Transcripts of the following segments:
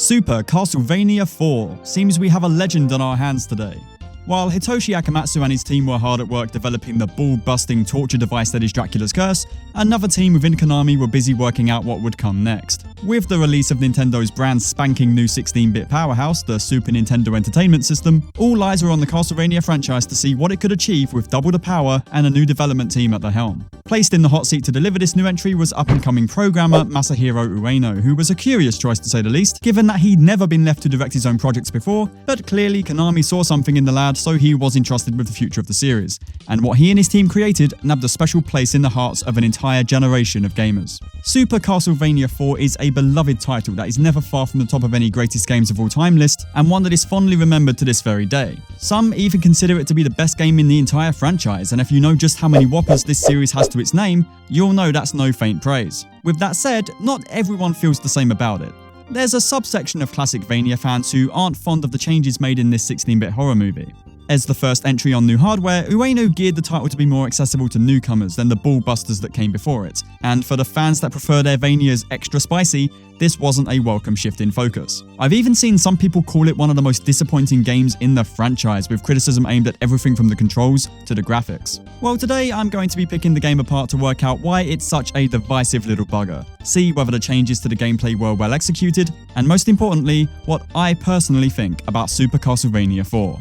Super Castlevania 4. Seems we have a legend on our hands today. While Hitoshi Akamatsu and his team were hard at work developing the ball-busting torture device that is Dracula's curse, another team within Konami were busy working out what would come next. With the release of Nintendo's brand spanking new 16-bit powerhouse, the Super Nintendo Entertainment System, all eyes were on the Castlevania franchise to see what it could achieve with double the power and a new development team at the helm. Placed in the hot seat to deliver this new entry was up-and-coming programmer Masahiro Ueno, who was a curious choice to say the least, given that he'd never been left to direct his own projects before, but clearly Konami saw something in the lad, so he was entrusted with the future of the series. And what he and his team created nabbed a special place in the hearts of an entire generation of gamers. Super Castlevania 4 is a beloved title that is never far from the top of any greatest games of all time list, and one that is fondly remembered to this very day. Some even consider it to be the best game in the entire franchise, and if you know just how many whoppers this series has to its name, you'll know that's no faint praise. With that said, not everyone feels the same about it. There's a subsection of classic Vania fans who aren't fond of the changes made in this 16-bit horror movie. As the first entry on new hardware, Ueno geared the title to be more accessible to newcomers than the ballbusters that came before it, and for the fans that prefer their Vanias extra spicy, this wasn't a welcome shift in focus. I've even seen some people call it one of the most disappointing games in the franchise, with criticism aimed at everything from the controls to the graphics. Well, today I'm going to be picking the game apart to work out why it's such a divisive little bugger, see whether the changes to the gameplay were well executed, and most importantly, what I personally think about Super Castlevania 4.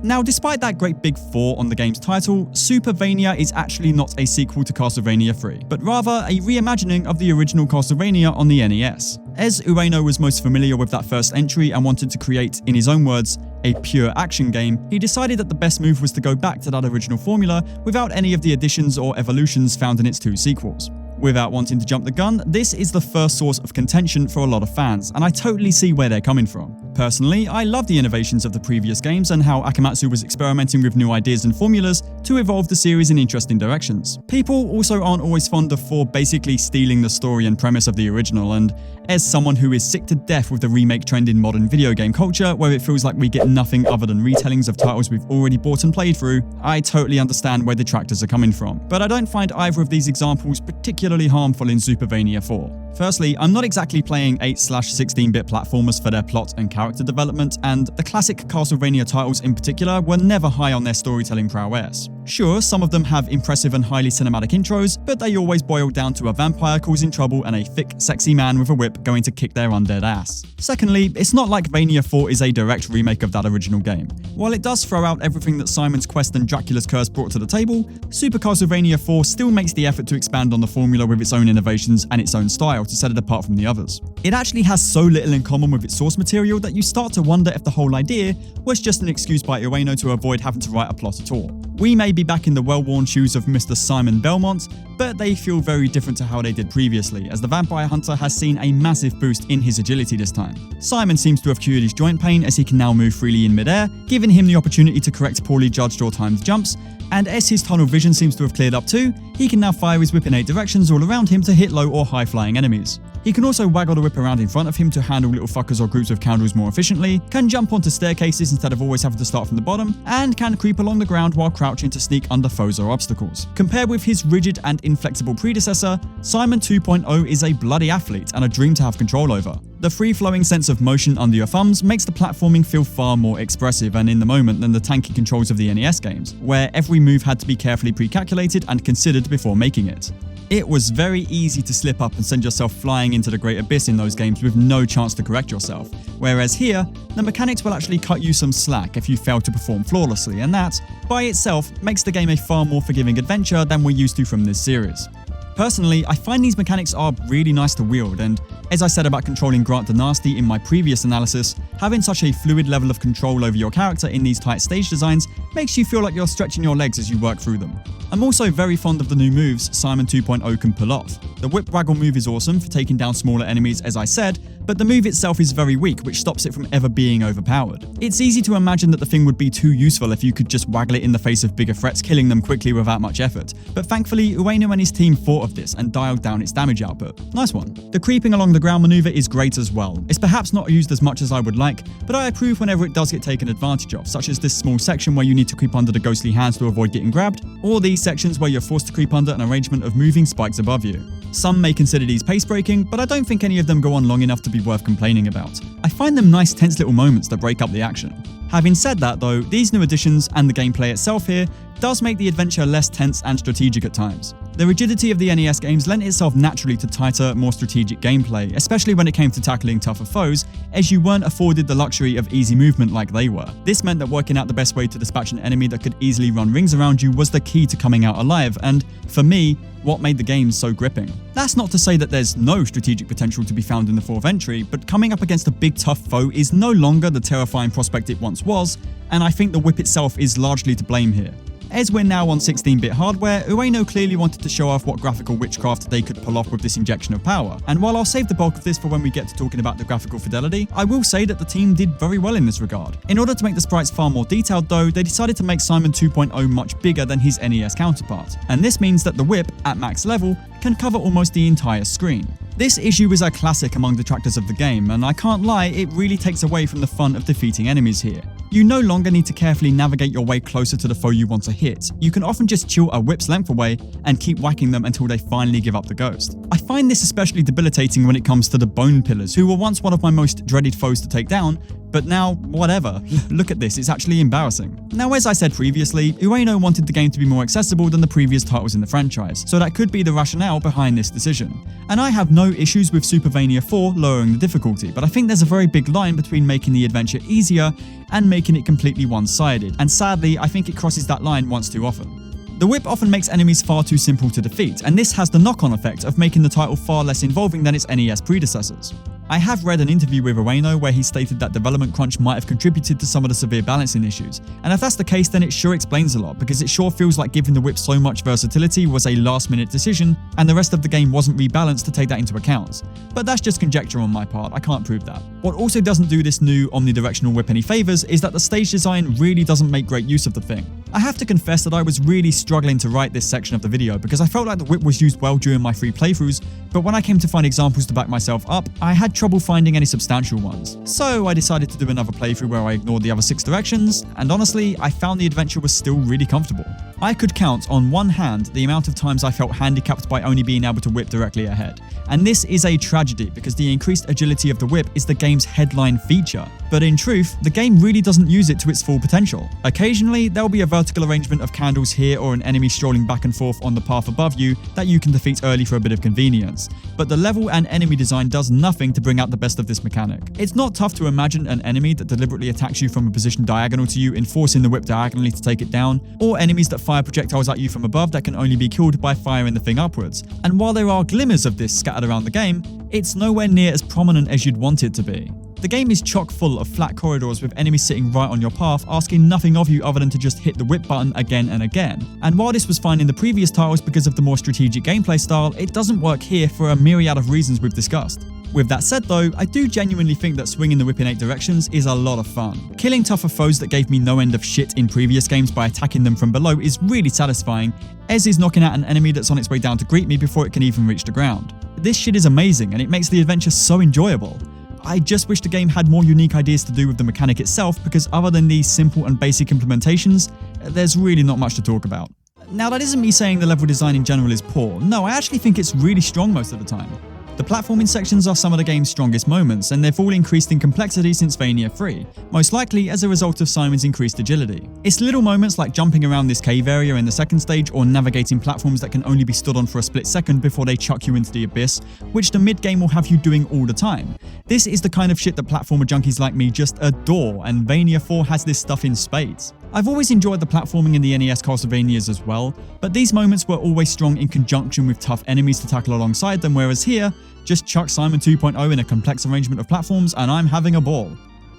Now, despite that great big 4 on the game's title, Supervania is actually not a sequel to Castlevania 3, but rather a reimagining of the original Castlevania on the NES. As Ueno was most familiar with that first entry and wanted to create, in his own words, a pure action game, he decided that the best move was to go back to that original formula without any of the additions or evolutions found in its 2 sequels. Without wanting to jump the gun, this is the first source of contention for a lot of fans, and I totally see where they're coming from. Personally, I love the innovations of the previous games and how Akamatsu was experimenting with new ideas and formulas to evolve the series in interesting directions. People also aren't always fond of 4 basically stealing the story and premise of the original, and as someone who is sick to death with the remake trend in modern video game culture, where it feels like we get nothing other than retellings of titles we've already bought and played through, I totally understand where detractors are coming from. But I don't find either of these examples particularly harmful in Supervania 4. Firstly, I'm not exactly playing 8/16-bit platformers for their plot and character development, and the classic Castlevania titles in particular were never high on their storytelling prowess. Sure, some of them have impressive and highly cinematic intros, but they always boil down to a vampire causing trouble and a thick, sexy man with a whip going to kick their undead ass. Secondly, it's not like Vania 4 is a direct remake of that original game. While it does throw out everything that Simon's Quest and Dracula's Curse brought to the table, Super Castlevania 4 still makes the effort to expand on the formula with its own innovations and its own style to set it apart from the others. It actually has so little in common with its source material that you start to wonder if the whole idea was just an excuse by Ueno to avoid having to write a plot at all. We may be back in the well-worn shoes of Mr. Simon Belmont, but they feel very different to how they did previously, as the vampire hunter has seen a massive boost in his agility this time. Simon seems to have cured his joint pain as he can now move freely in midair, giving him the opportunity to correct poorly judged or timed jumps, and as his tunnel vision seems to have cleared up too, he can now fire his whip in 8 directions all around him to hit low or high flying enemies. He can also waggle the whip around in front of him to handle little fuckers or groups of candles more efficiently, can jump onto staircases instead of always having to start from the bottom, and can creep along the ground while crouching to sneak under foes or obstacles. Compared with his rigid and inflexible predecessor, Simon 2.0 is a bloody athlete and a dream to have control over. The free-flowing sense of motion under your thumbs makes the platforming feel far more expressive and in the moment than the tanky controls of the NES games, where every move had to be carefully pre-calculated and considered before making it. It was very easy to slip up and send yourself flying into the great abyss in those games with no chance to correct yourself, whereas here, the mechanics will actually cut you some slack if you fail to perform flawlessly, and that, by itself, makes the game a far more forgiving adventure than we're used to from this series. Personally, I find these mechanics are really nice to wield, and as I said about controlling Grant the Nasty in my previous analysis, having such a fluid level of control over your character in these tight stage designs makes you feel like you're stretching your legs as you work through them. I'm also very fond of the new moves Simon 2.0 can pull off. The whip waggle move is awesome for taking down smaller enemies, as I said, but the move itself is very weak, which stops it from ever being overpowered. It's easy to imagine that the thing would be too useful if you could just waggle it in the face of bigger threats, killing them quickly without much effort, but thankfully Ueno and his team thought thought of this and dialed down its damage output. Nice one. The creeping along the ground maneuver is great as well. It's perhaps not used as much as I would like, but I approve whenever it does get taken advantage of, such as this small section where you need to creep under the ghostly hands to avoid getting grabbed, or these sections where you're forced to creep under an arrangement of moving spikes above you. Some may consider these pace-breaking, but I don't think any of them go on long enough to be worth complaining about. I find them nice tense little moments that break up the action. Having said that though, these new additions and the gameplay itself here does make the adventure less tense and strategic at times. The rigidity of the NES games lent itself naturally to tighter, more strategic gameplay, especially when it came to tackling tougher foes, as you weren't afforded the luxury of easy movement like they were. This meant that working out the best way to dispatch an enemy that could easily run rings around you was the key to coming out alive, and, for me, what made the game so gripping. That's not to say that there's no strategic potential to be found in the 4th entry, but coming up against a big tough foe is no longer the terrifying prospect it once was, and I think the whip itself is largely to blame here. As we're now on 16-bit hardware, Ueno clearly wanted to show off what graphical witchcraft they could pull off with this injection of power. And while I'll save the bulk of this for when we get to talking about the graphical fidelity, I will say that the team did very well in this regard. In order to make the sprites far more detailed though, they decided to make Simon 2.0 much bigger than his NES counterpart. And this means that the whip, at max level, can cover almost the entire screen. This issue is a classic among detractors of the game, and I can't lie, it really takes away from the fun of defeating enemies here. You no longer need to carefully navigate your way closer to the foe you want to hit. You can often just chill a whip's length away and keep whacking them until they finally give up the ghost. I find this especially debilitating when it comes to the Bone Pillars, who were once one of my most dreaded foes to take down, but now, whatever. Look at this, it's actually embarrassing. Now, as I said previously, Ueno wanted the game to be more accessible than the previous titles in the franchise, so that could be the rationale behind this decision. And I have no issues with Supervania 4 lowering the difficulty, but I think there's a very big line between making the adventure easier and making it completely one-sided, and sadly, I think it crosses that line once too often. The whip often makes enemies far too simple to defeat, and this has the knock-on effect of making the title far less involving than its NES predecessors. I have read an interview with Ueno where he stated that development crunch might have contributed to some of the severe balancing issues, and if that's the case then it sure explains a lot, because it sure feels like giving the whip so much versatility was a last-minute decision and the rest of the game wasn't rebalanced to take that into account. But that's just conjecture on my part, I can't prove that. What also doesn't do this new omnidirectional whip any favours is that the stage design really doesn't make great use of the thing. I have to confess that I was really struggling to write this section of the video because I felt like the whip was used well during my free playthroughs, but when I came to find examples to back myself up, I had trouble finding any substantial ones. So I decided to do another playthrough where I ignored the other 6 directions, and honestly, I found the adventure was still really comfortable. I could count on one hand the amount of times I felt handicapped by only being able to whip directly ahead. And this is a tragedy because the increased agility of the whip is the game's headline feature. But in truth, the game really doesn't use it to its full potential. Occasionally, there'll be a vertical arrangement of candles here or an enemy strolling back and forth on the path above you that you can defeat early for a bit of convenience. But the level and enemy design does nothing to bring out the best of this mechanic. It's not tough to imagine an enemy that deliberately attacks you from a position diagonal to you, enforcing the whip diagonally to take it down, or enemies that fire projectiles at you from above that can only be killed by firing the thing upwards. And while there are glimmers of this scattered around the game, it's nowhere near as prominent as you'd want it to be. The game is chock full of flat corridors with enemies sitting right on your path asking nothing of you other than to just hit the whip button again and again. And while this was fine in the previous titles because of the more strategic gameplay style, it doesn't work here for a myriad of reasons we've discussed. With that said though, I do genuinely think that swinging the whip in 8 directions is a lot of fun. Killing tougher foes that gave me no end of shit in previous games by attacking them from below is really satisfying, as is knocking out an enemy that's on its way down to greet me before it can even reach the ground. This shit is amazing and it makes the adventure so enjoyable. I just wish the game had more unique ideas to do with the mechanic itself, because other than these simple and basic implementations, there's really not much to talk about. Now that isn't me saying the level design in general is poor, no, I actually think it's really strong most of the time. The platforming sections are some of the game's strongest moments, and they've all increased in complexity since Vania 3, most likely as a result of Simon's increased agility. It's little moments like jumping around this cave area in the second stage or navigating platforms that can only be stood on for a split second before they chuck you into the abyss, which the mid-game will have you doing all the time. This is the kind of shit that platformer junkies like me just adore, and Vania 4 has this stuff in spades. I've always enjoyed the platforming in the NES Castlevanias as well, but these moments were always strong in conjunction with tough enemies to tackle alongside them, whereas here, just chuck Simon 2.0 in a complex arrangement of platforms and I'm having a ball.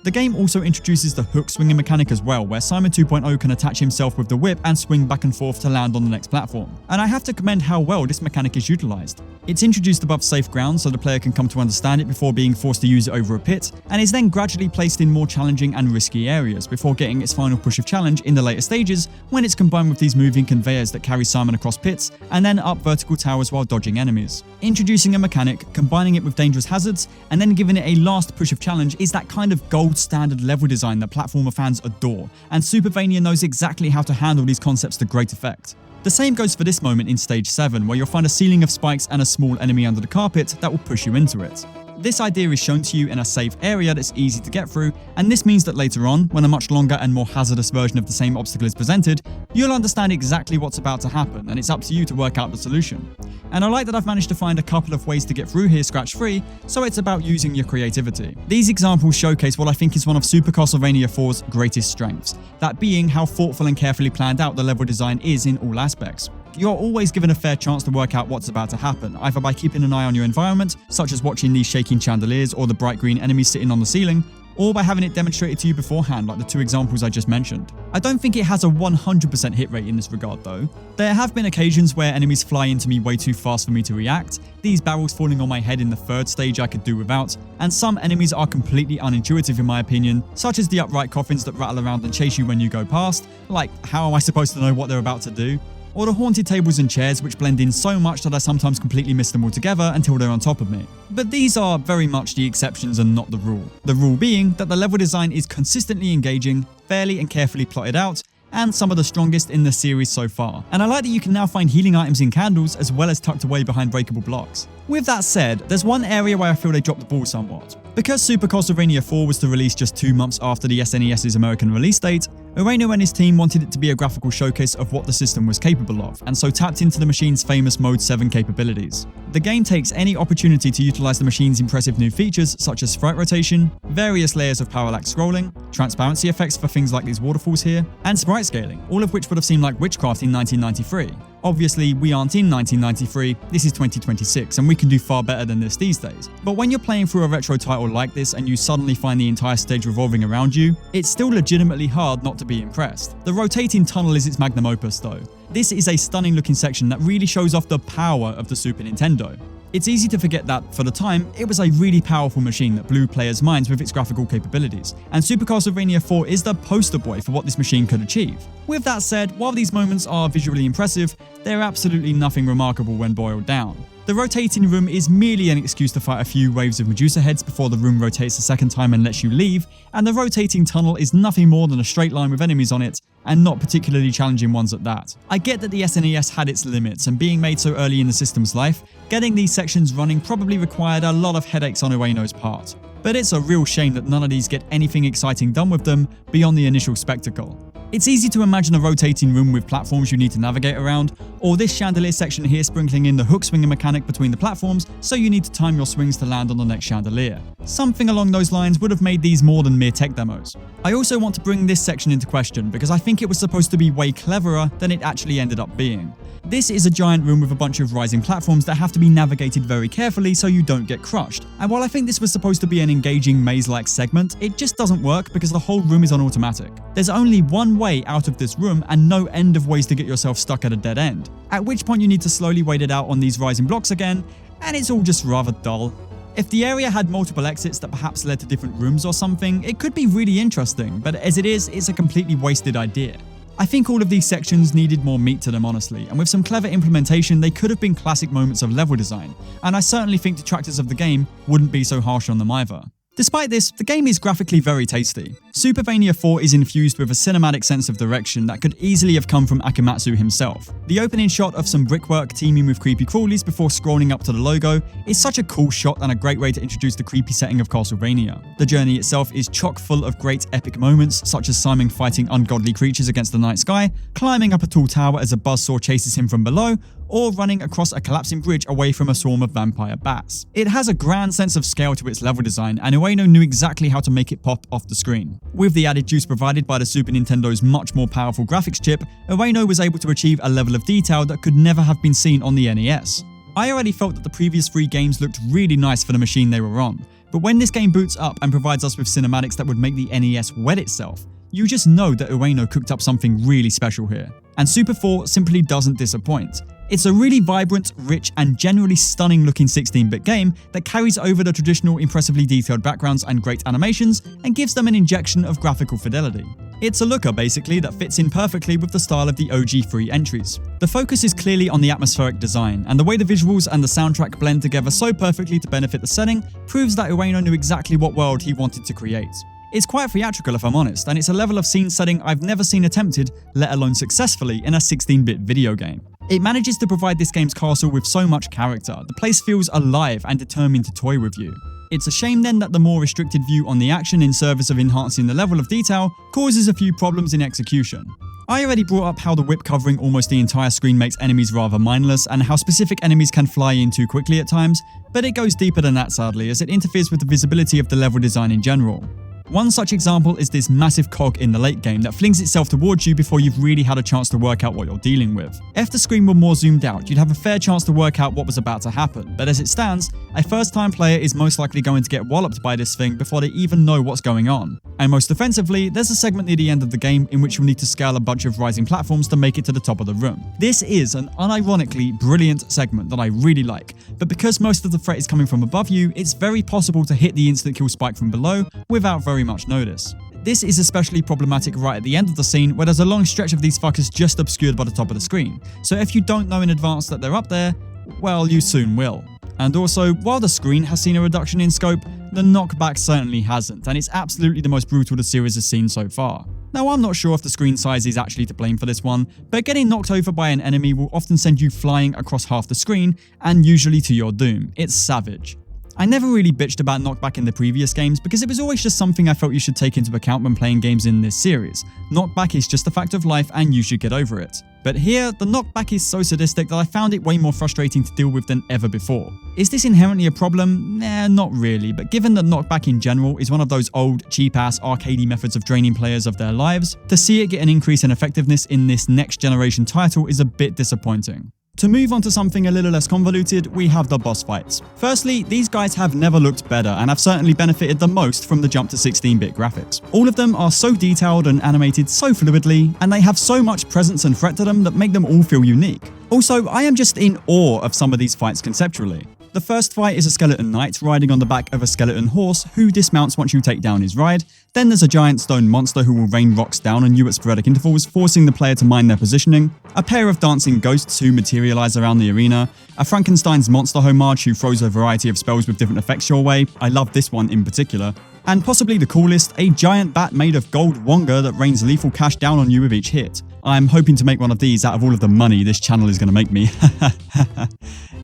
The game also introduces the hook swinging mechanic as well, where Simon 2.0 can attach himself with the whip and swing back and forth to land on the next platform. And I have to commend how well this mechanic is utilised. It's introduced above safe ground so the player can come to understand it before being forced to use it over a pit, and is then gradually placed in more challenging and risky areas before getting its final push of challenge in the later stages when it's combined with these moving conveyors that carry Simon across pits and then up vertical towers while dodging enemies. Introducing a mechanic, combining it with dangerous hazards, and then giving it a last push of challenge is that kind of gold standard level design that platformer fans adore, and Supervania knows exactly how to handle these concepts to great effect. The same goes for this moment in Stage 7, where you'll find a ceiling of spikes and a small enemy under the carpet that will push you into it. This idea is shown to you in a safe area that's easy to get through, and this means that later on, when a much longer and more hazardous version of the same obstacle is presented, you'll understand exactly what's about to happen, and it's up to you to work out the solution. And I like that I've managed to find a couple of ways to get through here scratch-free, so it's about using your creativity. These examples showcase what I think is one of Super Castlevania 4's greatest strengths, that being how thoughtful and carefully planned out the level design is in all aspects. You're always given a fair chance to work out what's about to happen, either by keeping an eye on your environment, such as watching these shaking chandeliers or the bright green enemies sitting on the ceiling, or by having it demonstrated to you beforehand like the two examples I just mentioned. I don't think it has a 100% hit rate in this regard though. There have been occasions where enemies fly into me way too fast for me to react, these barrels falling on my head in the third stage I could do without, and some enemies are completely unintuitive in my opinion, such as the upright coffins that rattle around and chase you when you go past, like how am I supposed to know what they're about to do? Or the haunted tables and chairs which blend in so much that I sometimes completely miss them altogether until they're on top of me. But these are very much the exceptions and not the rule. The rule being that the level design is consistently engaging, fairly and carefully plotted out, and some of the strongest in the series so far. And I like that you can now find healing items in candles as well as tucked away behind breakable blocks. With that said, there's one area where I feel they dropped the ball somewhat. Because Super Castlevania 4 was to release just 2 months after the SNES's American release date, Ueno and his team wanted it to be a graphical showcase of what the system was capable of, and so tapped into the machine's famous Mode 7 capabilities. The game takes any opportunity to utilize the machine's impressive new features such as sprite rotation, various layers of parallax scrolling, transparency effects for things like these waterfalls here, and sprite scaling, all of which would have seemed like witchcraft in 1993. Obviously, we aren't in 1993, this is 2026, and we can do far better than this these days. But when you're playing through a retro title like this and you suddenly find the entire stage revolving around you, it's still legitimately hard not to be impressed. The rotating tunnel is its magnum opus though. This is a stunning looking section that really shows off the power of the Super Nintendo. It's easy to forget that, for the time, it was a really powerful machine that blew players' minds with its graphical capabilities, and Super Castlevania 4 is the poster boy for what this machine could achieve. With that said, while these moments are visually impressive, they're absolutely nothing remarkable when boiled down. The rotating room is merely an excuse to fight a few waves of Medusa heads before the room rotates a second time and lets you leave, and the rotating tunnel is nothing more than a straight line with enemies on it, and not particularly challenging ones at that. I get that the SNES had its limits, and being made so early in the system's life, getting these sections running probably required a lot of headaches on Ueno's part. But it's a real shame that none of these get anything exciting done with them beyond the initial spectacle. It's easy to imagine a rotating room with platforms you need to navigate around, or this chandelier section here sprinkling in the hook swinging mechanic between the platforms so you need to time your swings to land on the next chandelier. Something along those lines would have made these more than mere tech demos. I also want to bring this section into question because I think it was supposed to be way cleverer than it actually ended up being. This is a giant room with a bunch of rising platforms that have to be navigated very carefully so you don't get crushed. And while I think this was supposed to be an engaging maze-like segment, it just doesn't work because the whole room is on automatic. There's only one way out of this room and no end of ways to get yourself stuck at a dead end. At which point you need to slowly wait it out on these rising blocks again, and it's all just rather dull. If the area had multiple exits that perhaps led to different rooms or something, it could be really interesting, but as it is, it's a completely wasted idea. I think all of these sections needed more meat to them honestly, and with some clever implementation they could have been classic moments of level design, and I certainly think detractors of the game wouldn't be so harsh on them either. Despite this, the game is graphically very tasty. Supervania 4 is infused with a cinematic sense of direction that could easily have come from Akamatsu himself. The opening shot of some brickwork teeming with creepy crawlies before scrolling up to the logo is such a cool shot and a great way to introduce the creepy setting of Castlevania. The journey itself is chock full of great epic moments, such as Simon fighting ungodly creatures against the night sky, climbing up a tall tower as a buzzsaw chases him from below, or running across a collapsing bridge away from a swarm of vampire bats. It has a grand sense of scale to its level design, and Ueno knew exactly how to make it pop off the screen. With the added juice provided by the Super Nintendo's much more powerful graphics chip, Ueno was able to achieve a level of detail that could never have been seen on the NES. I already felt that the previous 3 games looked really nice for the machine they were on, But when this game boots up and provides us with cinematics that would make the NES wet itself, you just know that Ueno cooked up something really special here. And Super 4 simply doesn't disappoint. It's a really vibrant, rich, and generally stunning looking 16-bit game that carries over the traditional impressively detailed backgrounds and great animations and gives them an injection of graphical fidelity. It's a looker basically that fits in perfectly with the style of the OG 3 entries. The focus is clearly on the atmospheric design, and the way the visuals and the soundtrack blend together so perfectly to benefit the setting proves that Ueno knew exactly what world he wanted to create. It's quite theatrical if I'm honest, and it's a level of scene setting I've never seen attempted, let alone successfully, in a 16-bit video game. It manages to provide this game's castle with so much character. The place feels alive and determined to toy with you. It's a shame then that the more restricted view on the action in service of enhancing the level of detail causes a few problems in execution. I already brought up how the whip covering almost the entire screen makes enemies rather mindless and how specific enemies can fly in too quickly at times, but it goes deeper than that sadly as it interferes with the visibility of the level design in general. One such example is this massive cog in the late game that flings itself towards you before you've really had a chance to work out what you're dealing with. If the screen were more zoomed out, you'd have a fair chance to work out what was about to happen, but as it stands, a first-time player is most likely going to get walloped by this thing before they even know what's going on. And most offensively, there's a segment near the end of the game in which you'll need to scale a bunch of rising platforms to make it to the top of the room. This is an unironically brilliant segment that I really like, but because most of the threat is coming from above you, it's very possible to hit the instant kill spike from below without very much notice. This is especially problematic right at the end of the scene where there's a long stretch of these fuckers just obscured by the top of the screen, so if you don't know in advance that they're up there, well, you soon will. And also, while the screen has seen a reduction in scope, the knockback certainly hasn't, and it's absolutely the most brutal the series has seen so far. Now, I'm not sure if the screen size is actually to blame for this one, but getting knocked over by an enemy will often send you flying across half the screen, and usually to your doom. It's savage. I never really bitched about knockback in the previous games because it was always just something I felt you should take into account when playing games in this series. Knockback is just a fact of life and you should get over it. But here, the knockback is so sadistic that I found it way more frustrating to deal with than ever before. Is this inherently a problem? Nah, not really, but given that knockback in general is one of those old, cheap-ass, arcadey methods of draining players of their lives, to see it get an increase in effectiveness in this next-generation title is a bit disappointing. To move on to something a little less convoluted, we have the boss fights. Firstly, these guys have never looked better and have certainly benefited the most from the jump to 16-bit graphics. All of them are so detailed and animated so fluidly, and they have so much presence and threat to them that make them all feel unique. Also, I am just in awe of some of these fights conceptually. The first fight is a skeleton knight riding on the back of a skeleton horse who dismounts once you take down his ride. Then there's a giant stone monster who will rain rocks down on you at sporadic intervals, forcing the player to mind their positioning. A pair of dancing ghosts who materialize around the arena. A Frankenstein's monster homage who throws a variety of spells with different effects your way. I love this one in particular. And possibly the coolest, a giant bat made of gold wonga that rains lethal cash down on you with each hit. I'm hoping to make one of these out of all of the money this channel is going to make me.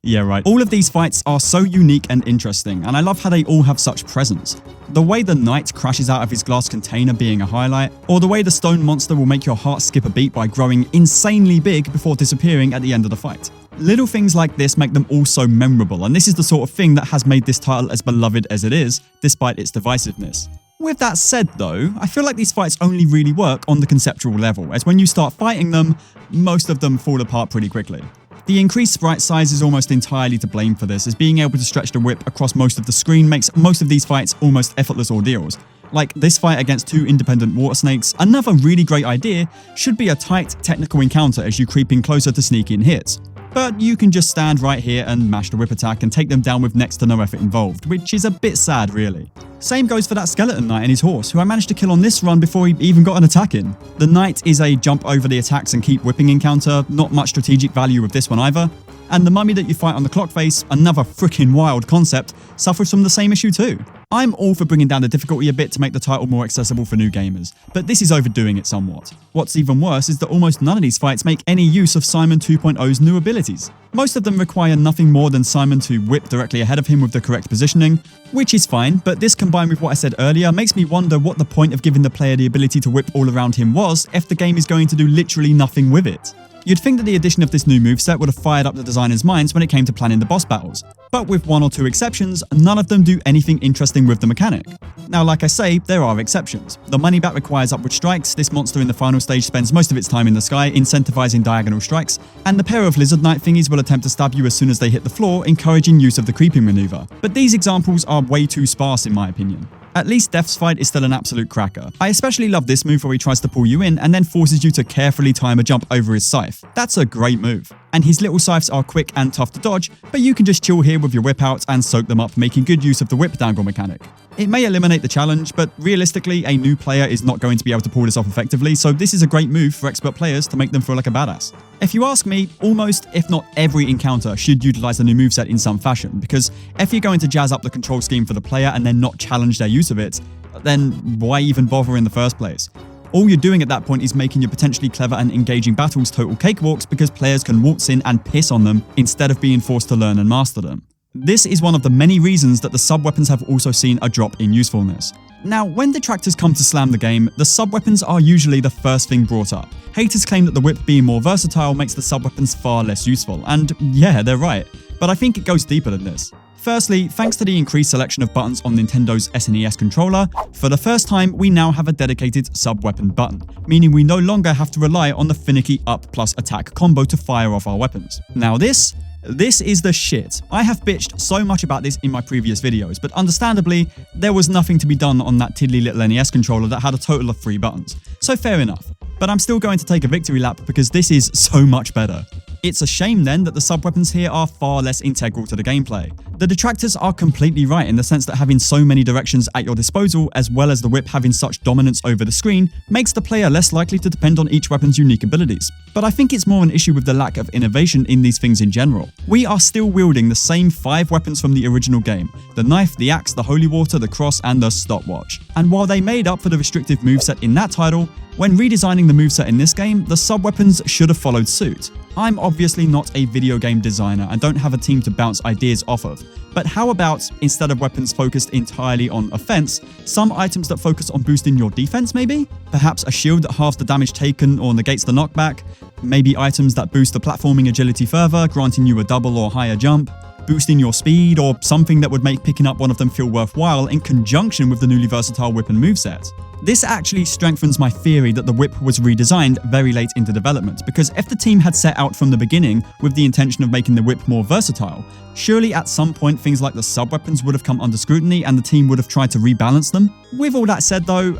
Yeah, right. All of these fights are so unique and interesting, and I love how they all have such presence. The way the knight crashes out of his glass container being a highlight, or the way the stone monster will make your heart skip a beat by growing insanely big before disappearing at the end of the fight. Little things like this make them all so memorable, and this is the sort of thing that has made this title as beloved as it is, despite its divisiveness. With that said though, I feel like these fights only really work on the conceptual level, as when you start fighting them, most of them fall apart pretty quickly. The increased sprite size is almost entirely to blame for this, as being able to stretch the whip across most of the screen makes most of these fights almost effortless ordeals. Like this fight against two independent water snakes, another really great idea should be a tight technical encounter as you creep in closer to sneak in hits. But you can just stand right here and mash the whip attack and take them down with next to no effort involved, which is a bit sad really. Same goes for that skeleton knight and his horse, who I managed to kill on this run before he even got an attack in. The knight is a jump over the attacks and keep whipping encounter, not much strategic value with this one either. And the mummy that you fight on the clock face, another freaking wild concept, suffers from the same issue too. I'm all for bringing down the difficulty a bit to make the title more accessible for new gamers, but this is overdoing it somewhat. What's even worse is that almost none of these fights make any use of Simon 2.0's new abilities. Most of them require nothing more than Simon to whip directly ahead of him with the correct positioning, which is fine, but this combined with what I said earlier makes me wonder what the point of giving the player the ability to whip all around him was if the game is going to do literally nothing with it. You'd think that the addition of this new moveset would have fired up the designers' minds when it came to planning the boss battles, but with one or two exceptions, none of them do anything interesting with the mechanic. Now, like I say, there are exceptions. The money bat requires upward strikes, this monster in the final stage spends most of its time in the sky, incentivizing diagonal strikes, and the pair of lizard knight thingies will attempt to stab you as soon as they hit the floor, encouraging use of the creeping maneuver. But these examples are way too sparse in my opinion. At least Death's Fight is still an absolute cracker. I especially love this move where he tries to pull you in and then forces you to carefully time a jump over his scythe. That's a great move. And his little scythes are quick and tough to dodge, but you can just chill here with your whip out and soak them up, making good use of the whip dangle mechanic. It may eliminate the challenge, but realistically, a new player is not going to be able to pull this off effectively, so this is a great move for expert players to make them feel like a badass. If you ask me, almost, if not every encounter should utilize the new moveset in some fashion, because if you're going to jazz up the control scheme for the player and then not challenge their use of it, then why even bother in the first place? All you're doing at that point is making your potentially clever and engaging battles total cakewalks because players can waltz in and piss on them instead of being forced to learn and master them. This is one of the many reasons that the sub-weapons have also seen a drop in usefulness. Now, when detractors come to slam the game, the sub-weapons are usually the first thing brought up. Haters claim that the whip being more versatile makes the sub-weapons far less useful, and yeah, they're right, but I think it goes deeper than this. Firstly, thanks to the increased selection of buttons on Nintendo's SNES controller, for the first time we now have a dedicated sub-weapon button, meaning we no longer have to rely on the finicky up plus attack combo to fire off our weapons. Now this is the shit. I have bitched so much about this in my previous videos, but understandably, there was nothing to be done on that tiddly little NES controller that had a total of 3 buttons. So fair enough. But I'm still going to take a victory lap because this is so much better. It's a shame then that the sub-weapons here are far less integral to the gameplay. The detractors are completely right in the sense that having so many directions at your disposal, as well as the whip having such dominance over the screen, makes the player less likely to depend on each weapon's unique abilities. But I think it's more an issue with the lack of innovation in these things in general. We are still wielding the same 5 weapons from the original game: the knife, the axe, the holy water, the cross, and the stopwatch. And while they made up for the restrictive moveset in that title, when redesigning the moveset in this game, the sub-weapons should have followed suit. I'm obviously not a video game designer and don't have a team to bounce ideas off of, but how about, instead of weapons focused entirely on offense, some items that focus on boosting your defense maybe? Perhaps a shield that halves the damage taken or negates the knockback? Maybe items that boost the platforming agility further, granting you a double or higher jump? Boosting your speed, or something that would make picking up one of them feel worthwhile in conjunction with the newly versatile whip and moveset. This actually strengthens my theory that the whip was redesigned very late into development, because if the team had set out from the beginning with the intention of making the whip more versatile, surely at some point things like the sub-weapons would have come under scrutiny and the team would have tried to rebalance them. With all that said though,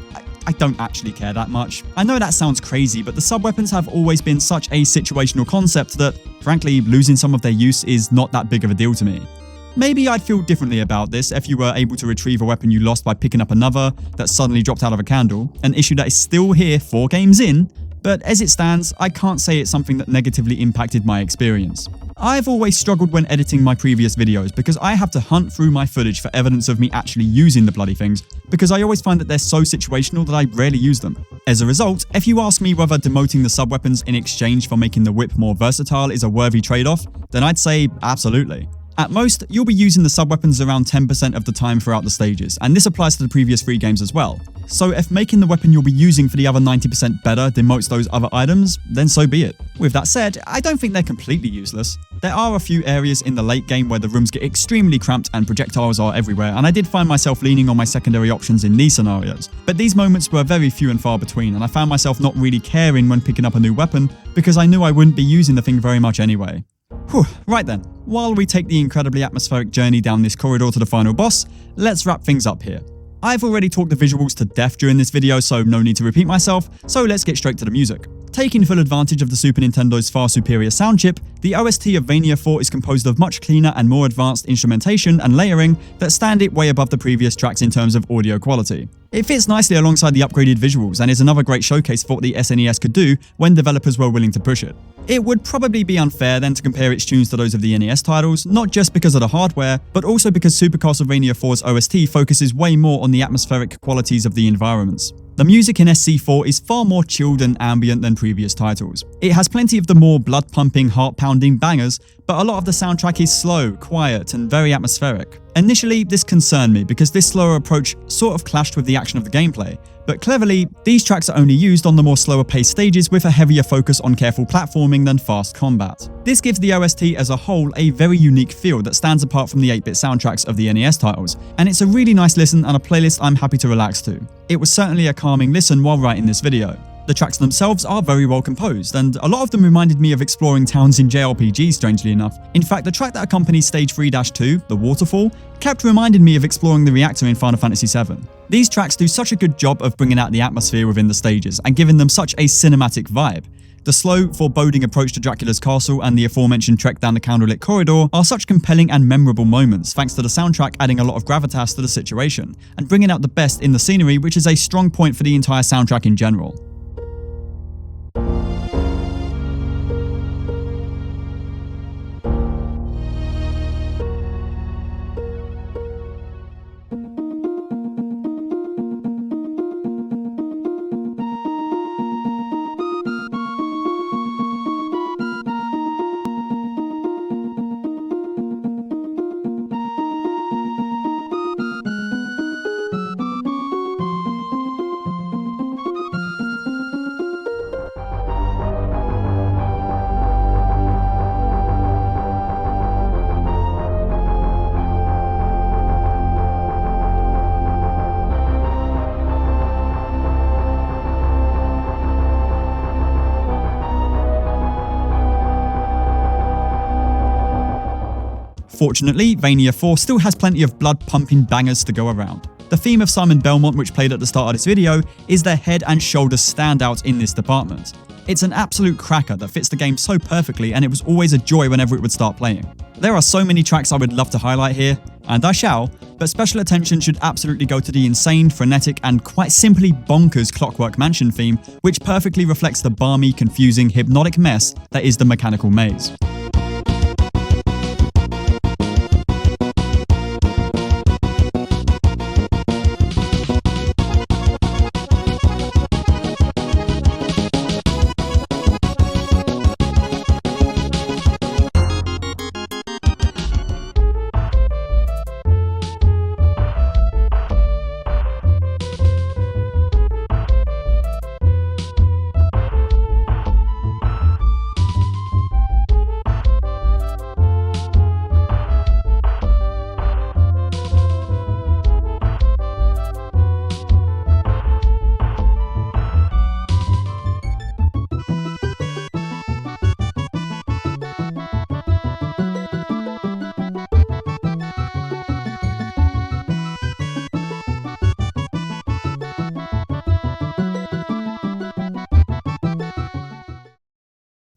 I don't actually care that much. I know that sounds crazy, but the sub-weapons have always been such a situational concept that, frankly, losing some of their use is not that big of a deal to me. Maybe I'd feel differently about this if you were able to retrieve a weapon you lost by picking up another that suddenly dropped out of a candle, an issue that is still here 4 games in, but as it stands, I can't say it's something that negatively impacted my experience. I've always struggled when editing my previous videos because I have to hunt through my footage for evidence of me actually using the bloody things, because I always find that they're so situational that I rarely use them. As a result, if you ask me whether demoting the sub-weapons in exchange for making the whip more versatile is a worthy trade-off, then I'd say absolutely. At most, you'll be using the sub-weapons around 10% of the time throughout the stages, and this applies to the previous 3 games as well. So if making the weapon you'll be using for the other 90% better demotes those other items, then so be it. With that said, I don't think they're completely useless. There are a few areas in the late game where the rooms get extremely cramped and projectiles are everywhere, and I did find myself leaning on my secondary options in these scenarios. But these moments were very few and far between, and I found myself not really caring when picking up a new weapon because I knew I wouldn't be using the thing very much anyway. Whew, right then, while we take the incredibly atmospheric journey down this corridor to the final boss, let's wrap things up here. I've already talked the visuals to death during this video, so no need to repeat myself, so let's get straight to the music. Taking full advantage of the Super Nintendo's far superior sound chip, the OST of Vania 4 is composed of much cleaner and more advanced instrumentation and layering that stand it way above the previous tracks in terms of audio quality. It fits nicely alongside the upgraded visuals and is another great showcase for what the SNES could do when developers were willing to push it. It would probably be unfair then to compare its tunes to those of the NES titles, not just because of the hardware, but also because Super Castlevania 4's OST focuses way more on the atmospheric qualities of the environments. The music in SC4 is far more chilled and ambient than previous titles. It has plenty of the more blood-pumping, heart-pounding bangers, but a lot of the soundtrack is slow, quiet, and very atmospheric. Initially, this concerned me because this slower approach sort of clashed with the action of the gameplay, but cleverly, these tracks are only used on the more slower paced stages with a heavier focus on careful platforming than fast combat. This gives the OST as a whole a very unique feel that stands apart from the 8-bit soundtracks of the NES titles, and it's a really nice listen and a playlist I'm happy to relax to. It was certainly a calming listen while writing this video. The tracks themselves are very well composed, and a lot of them reminded me of exploring towns in JRPGs, strangely enough. In fact, the track that accompanies Stage 3-2, The Waterfall, kept reminding me of exploring the reactor in Final Fantasy VII. These tracks do such a good job of bringing out the atmosphere within the stages and giving them such a cinematic vibe. The slow, foreboding approach to Dracula's castle and the aforementioned trek down the candlelit corridor are such compelling and memorable moments, thanks to the soundtrack adding a lot of gravitas to the situation and bringing out the best in the scenery, which is a strong point for the entire soundtrack in general. Fortunately, Vania 4 still has plenty of blood-pumping bangers to go around. The theme of Simon Belmont, which played at the start of this video, is the head and shoulders standout in this department. It's an absolute cracker that fits the game so perfectly, and it was always a joy whenever it would start playing. There are so many tracks I would love to highlight here, and I shall, but special attention should absolutely go to the insane, frenetic, and quite simply bonkers Clockwork Mansion theme, which perfectly reflects the balmy, confusing, hypnotic mess that is the mechanical maze.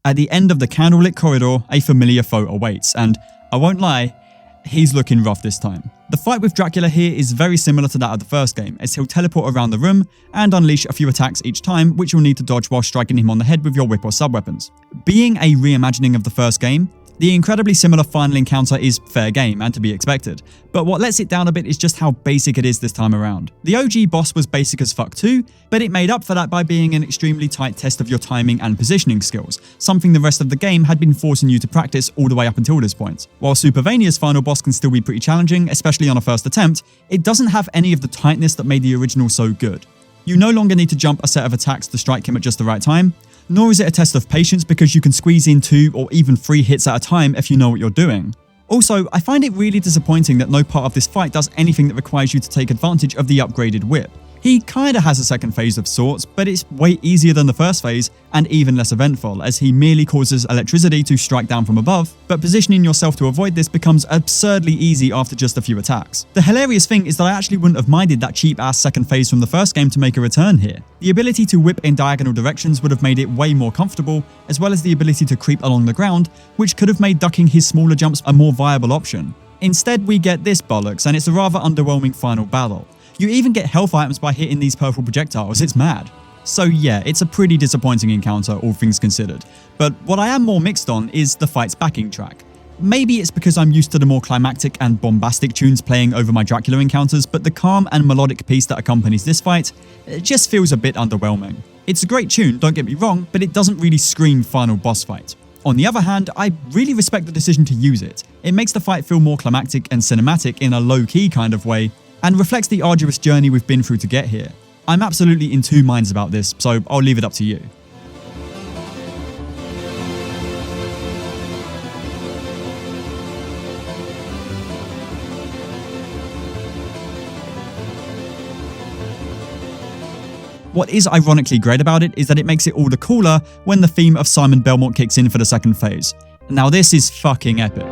At the end of the candlelit corridor, a familiar foe awaits, and I won't lie, he's looking rough this time. The fight with Dracula here is very similar to that of the first game, as he'll teleport around the room and unleash a few attacks each time, which you'll need to dodge while striking him on the head with your whip or sub-weapons. Being a reimagining of the first game, the incredibly similar final encounter is fair game and to be expected, but what lets it down a bit is just how basic it is this time around. The OG boss was basic as fuck too, but it made up for that by being an extremely tight test of your timing and positioning skills, something the rest of the game had been forcing you to practice all the way up until this point. While Supervania's final boss can still be pretty challenging, especially on a first attempt, it doesn't have any of the tightness that made the original so good. You no longer need to jump a set of attacks to strike him at just the right time, nor is it a test of patience because you can squeeze in 2 or even 3 hits at a time if you know what you're doing. Also, I find it really disappointing that no part of this fight does anything that requires you to take advantage of the upgraded whip. He kinda has a second phase of sorts, but it's way easier than the first phase and even less eventful, as he merely causes electricity to strike down from above, but positioning yourself to avoid this becomes absurdly easy after just a few attacks. The hilarious thing is that I actually wouldn't have minded that cheap ass second phase from the first game to make a return here. The ability to whip in diagonal directions would have made it way more comfortable, as well as the ability to creep along the ground, which could have made ducking his smaller jumps a more viable option. Instead, we get this bollocks, and it's a rather underwhelming final battle. You even get health items by hitting these purple projectiles, it's mad. So yeah, it's a pretty disappointing encounter, all things considered. But what I am more mixed on is the fight's backing track. Maybe it's because I'm used to the more climactic and bombastic tunes playing over my Dracula encounters, but the calm and melodic piece that accompanies this fight, it just feels a bit underwhelming. It's a great tune, don't get me wrong, but it doesn't really scream final boss fight. On the other hand, I really respect the decision to use it. It makes the fight feel more climactic and cinematic in a low-key kind of way, and reflects the arduous journey we've been through to get here. I'm absolutely in two minds about this, so I'll leave it up to you. What is ironically great about it is that it makes it all the cooler when the theme of Simon Belmont kicks in for the second phase. Now this is fucking epic.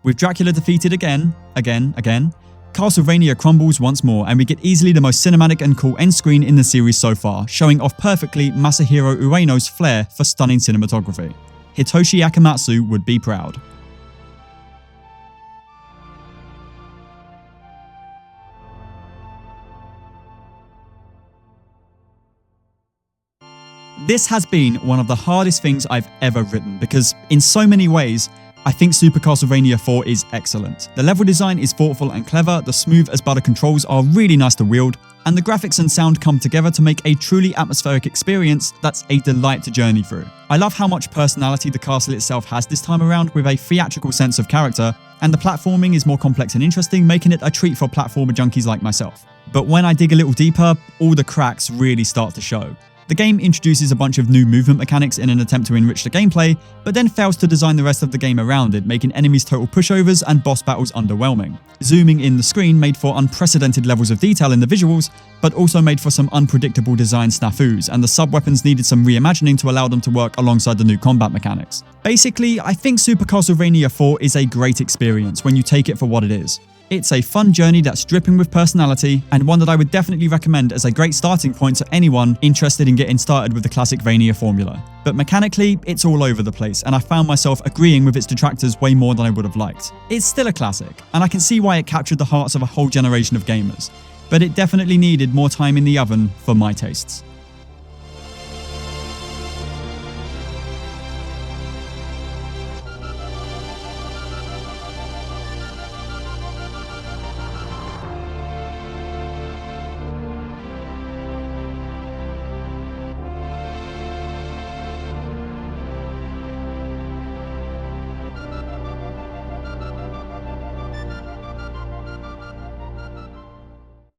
With Dracula defeated again, Castlevania crumbles once more, and we get easily the most cinematic and cool end screen in the series so far, showing off perfectly Masahiro Ueno's flair for stunning cinematography. Hitoshi Akamatsu would be proud. This has been one of the hardest things I've ever written, because in so many ways, I think Super Castlevania 4 is excellent. The level design is thoughtful and clever, the smooth as butter controls are really nice to wield, and the graphics and sound come together to make a truly atmospheric experience that's a delight to journey through. I love how much personality the castle itself has this time around, with a theatrical sense of character, and the platforming is more complex and interesting, making it a treat for platformer junkies like myself. But when I dig a little deeper, all the cracks really start to show. The game introduces a bunch of new movement mechanics in an attempt to enrich the gameplay, but then fails to design the rest of the game around it, making enemies total pushovers and boss battles underwhelming. Zooming in the screen made for unprecedented levels of detail in the visuals, but also made for some unpredictable design snafus, and the sub-weapons needed some reimagining to allow them to work alongside the new combat mechanics. Basically, I think Super Castlevania 4 is a great experience when you take it for what it is. It's a fun journey that's dripping with personality, and one that I would definitely recommend as a great starting point to anyone interested in getting started with the classic Vania formula. But mechanically, it's all over the place, and I found myself agreeing with its detractors way more than I would have liked. It's still a classic, and I can see why it captured the hearts of a whole generation of gamers, but it definitely needed more time in the oven for my tastes.